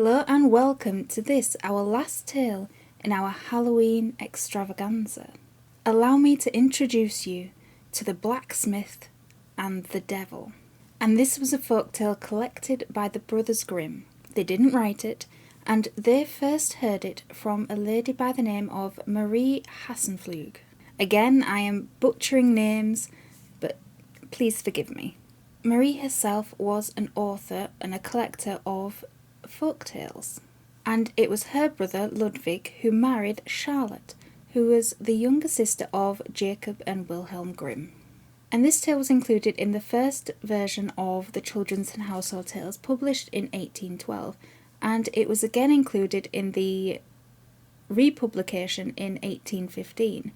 Hello and welcome to this, our last tale in our Halloween extravaganza. Allow me to introduce you to the Blacksmith and the Devil. And this was a folktale collected by the brothers Grimm. They didn't write it, and they first heard it from a lady by the name of Marie Hassenflug. Again, I am butchering names, but please forgive me. Marie herself was an author and a collector of folktales, and it was her brother Ludwig who married Charlotte, who was the younger sister of Jacob and Wilhelm Grimm. And this tale was included in the first version of the Children's and Household Tales published in 1812, and it was again included in the republication in 1815.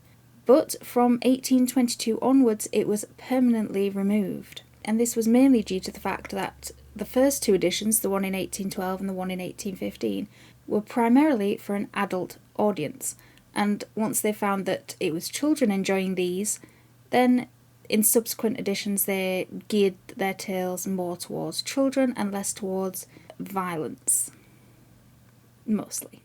But from 1822 onwards it was permanently removed, and this was mainly due to the fact that the first two editions, the one in 1812 and the one in 1815, were primarily for an adult audience, and once they found that it was children enjoying these, then in subsequent editions they geared their tales more towards children and less towards violence, mostly.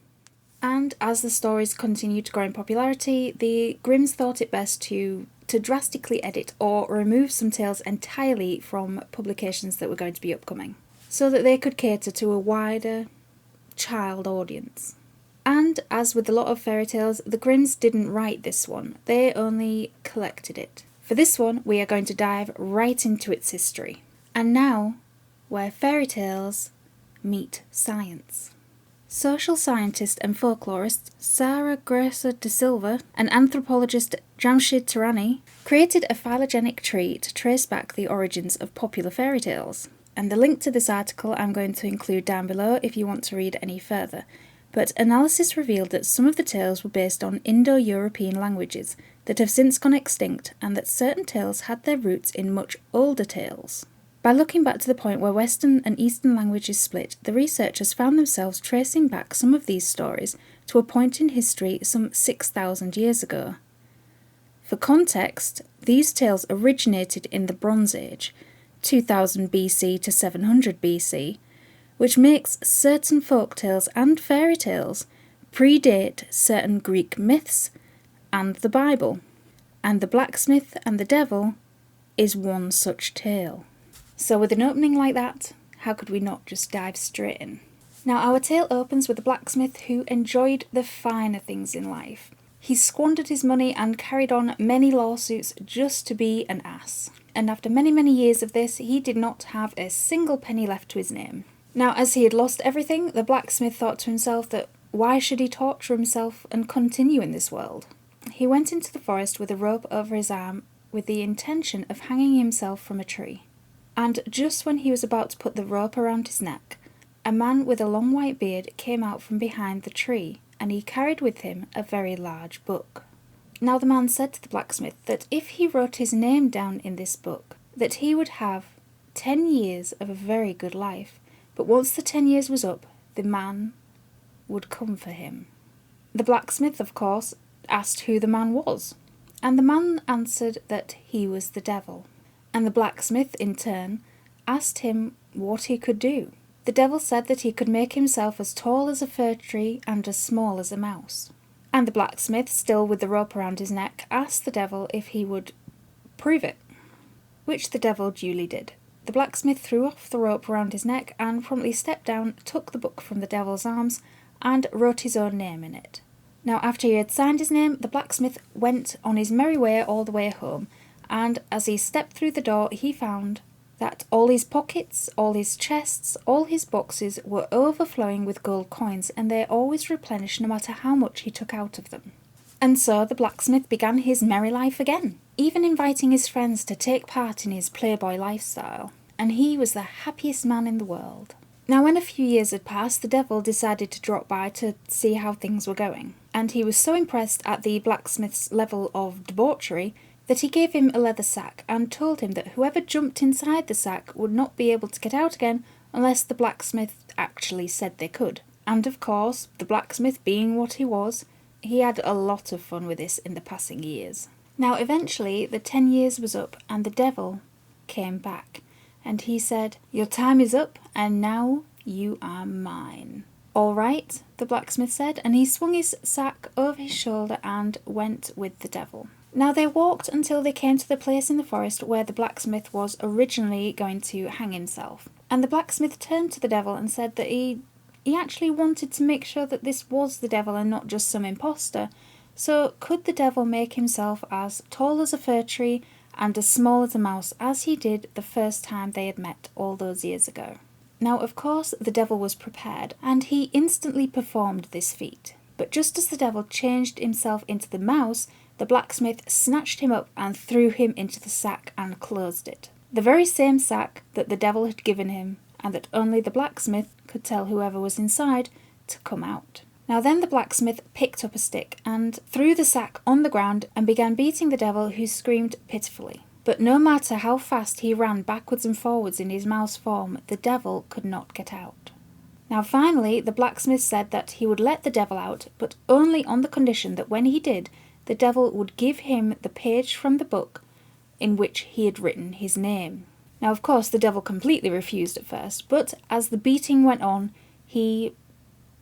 And as the stories continued to grow in popularity, the Grimms thought it best to drastically edit or remove some tales entirely from publications that were going to be upcoming, so that they could cater to a wider child audience. And as with a lot of fairy tales, the Grimms didn't write this one, they only collected it. For this one, we are going to dive right into its history. And now, where fairy tales meet science. Social scientist and folklorist Sarah Grosser de Silva and anthropologist Jamshid Tarani created a phylogenetic tree to trace back the origins of popular fairy tales. And the link to this article I'm going to include down below if you want to read any further. But analysis revealed that some of the tales were based on Indo-European languages that have since gone extinct, and that certain tales had their roots in much older tales. By looking back to the point where Western and Eastern languages split, the researchers found themselves tracing back some of these stories to a point in history some 6,000 years ago. For context, these tales originated in the Bronze Age, 2000 BC to 700 BC, which makes certain folk tales and fairy tales predate certain Greek myths and the Bible. And the Blacksmith and the Devil is one such tale. So with an opening like that, how could we not just dive straight in? Now our tale opens with a blacksmith who enjoyed the finer things in life. He squandered his money and carried on many lawsuits just to be an ass. And after many years of this, he did not have a single penny left to his name. Now as he had lost everything, the blacksmith thought to himself that why should he torture himself and continue in this world? He went into the forest with a rope over his arm with the intention of hanging himself from a tree. And just when he was about to put the rope around his neck, a man with a long white beard came out from behind the tree, and he carried with him a very large book. Now the man said to the blacksmith that if he wrote his name down in this book, that he would have 10 years of a very good life, but once the 10 years was up, the man would come for him. The blacksmith, of course, asked who the man was, and the man answered that he was the devil. And the blacksmith, in turn, asked him what he could do. The devil said that he could make himself as tall as a fir tree and as small as a mouse. And the blacksmith, still with the rope around his neck, asked the devil if he would prove it, which the devil duly did. The blacksmith threw off the rope around his neck and promptly stepped down, took the book from the devil's arms, and wrote his own name in it. Now, after he had signed his name, the blacksmith went on his merry way all the way home, and as he stepped through the door, he found that all his pockets, all his chests, all his boxes were overflowing with gold coins, and they always replenished no matter how much he took out of them. And so the blacksmith began his merry life again, even inviting his friends to take part in his playboy lifestyle, and he was the happiest man in the world. Now when a few years had passed, the devil decided to drop by to see how things were going, and he was so impressed at the blacksmith's level of debauchery that he gave him a leather sack and told him that whoever jumped inside the sack would not be able to get out again unless the blacksmith actually said they could. And of course, the blacksmith being what he was, he had a lot of fun with this in the passing years. Now eventually the 10 years was up and the devil came back, and he said, "Your time is up and now you are mine." "All right," the blacksmith said, and he swung his sack over his shoulder and went with the devil. Now they walked until they came to the place in the forest where the blacksmith was originally going to hang himself. And the blacksmith turned to the devil and said that he actually wanted to make sure that this was the devil and not just some imposter. So could the devil make himself as tall as a fir tree and as small as a mouse as he did the first time they had met all those years ago? Now, of course, the devil was prepared, and he instantly performed this feat. But just as the devil changed himself into the mouse, the blacksmith snatched him up and threw him into the sack and closed it. The very same sack that the devil had given him, and that only the blacksmith could tell whoever was inside to come out. Now then the blacksmith picked up a stick and threw the sack on the ground and began beating the devil, who screamed pitifully. But no matter how fast he ran backwards and forwards in his mouse form, the devil could not get out. Now finally, the blacksmith said that he would let the devil out, but only on the condition that when he did, the devil would give him the page from the book in which he had written his name. Now of course the devil completely refused at first, but as the beating went on, he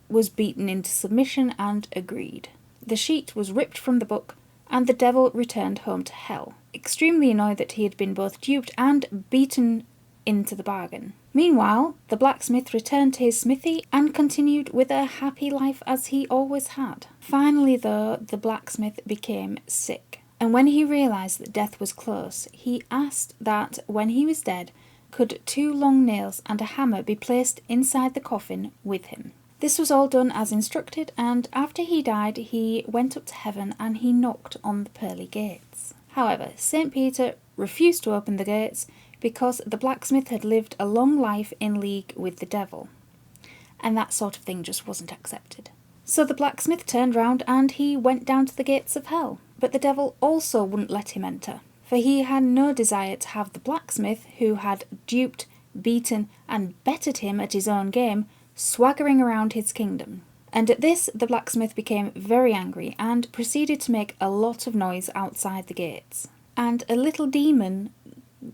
was beaten into submission and agreed. The sheet was ripped from the book, and the devil returned home to hell, extremely annoyed that he had been both duped and beaten into the bargain. Meanwhile, the blacksmith returned to his smithy and continued with a happy life as he always had. Finally, though, the blacksmith became sick, and when he realised that death was close, he asked that, when he was dead, could 2 long nails and a hammer be placed inside the coffin with him. This was all done as instructed, and after he died, he went up to heaven and he knocked on the pearly gates. However, St. Peter refused to open the gates because the blacksmith had lived a long life in league with the devil, and that sort of thing just wasn't accepted. So the blacksmith turned round and he went down to the gates of hell, but the devil also wouldn't let him enter, for he had no desire to have the blacksmith, who had duped, beaten and bettered him at his own game, swaggering around his kingdom. And at this the blacksmith became very angry and proceeded to make a lot of noise outside the gates. And a little demon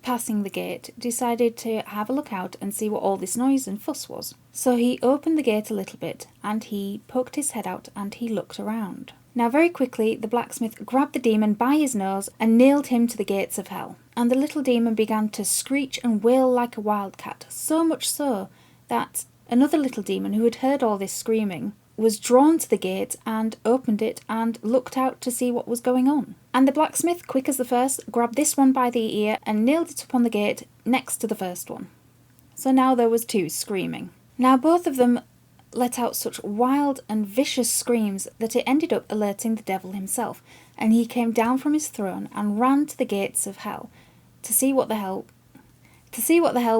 passing the gate decided to have a look out and see what all this noise and fuss was. So he opened the gate a little bit and he poked his head out and he looked around. Now very quickly the blacksmith grabbed the demon by his nose and nailed him to the gates of hell. And the little demon began to screech and wail like a wildcat, so much so that another little demon, who had heard all this screaming, was drawn to the gate and opened it and looked out to see what was going on. And the blacksmith, quick as the first, grabbed this one by the ear and nailed it up on the gate next to the first one. So now there was 2 screaming. Now both of them let out such wild and vicious screams that it ended up alerting the devil himself, and he came down from his throne and ran to the gates of hell to see what the hell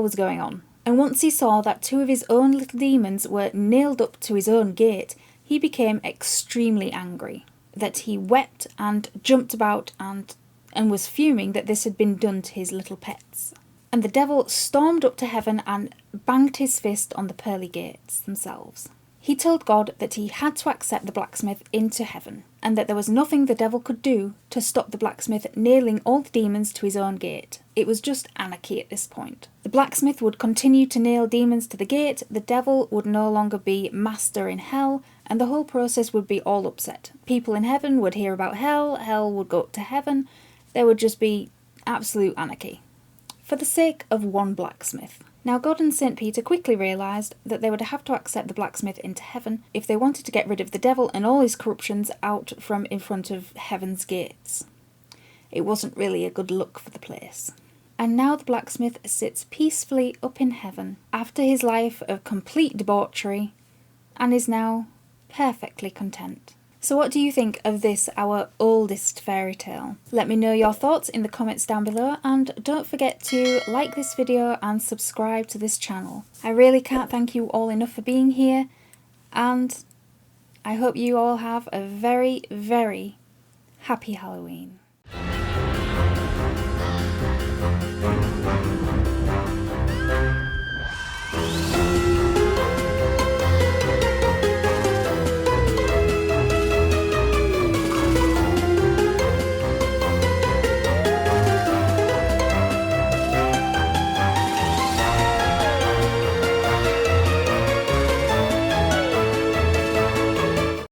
was going on. And once he saw that 2 of his own little demons were nailed up to his own gate, he became extremely angry, that he wept and jumped about and was fuming that this had been done to his little pets. And the devil stormed up to heaven and banged his fist on the pearly gates themselves. He told God that he had to accept the blacksmith into heaven, and that there was nothing the devil could do to stop the blacksmith nailing all the demons to his own gate. It was just anarchy at this point. The blacksmith would continue to nail demons to the gate, the devil would no longer be master in hell, and the whole process would be all upset. People in heaven would hear about hell, hell would go up to heaven, there would just be absolute anarchy, for the sake of one blacksmith. Now God and St. Peter quickly realised that they would have to accept the blacksmith into heaven if they wanted to get rid of the devil and all his corruptions out from in front of heaven's gates. It wasn't really a good look for the place. And now the blacksmith sits peacefully up in heaven after his life of complete debauchery and is now perfectly content. So what do you think of this, our oldest fairy tale? Let me know your thoughts in the comments down below, and don't forget to like this video and subscribe to this channel. I really can't thank you all enough for being here, and I hope you all have a very, very happy Halloween.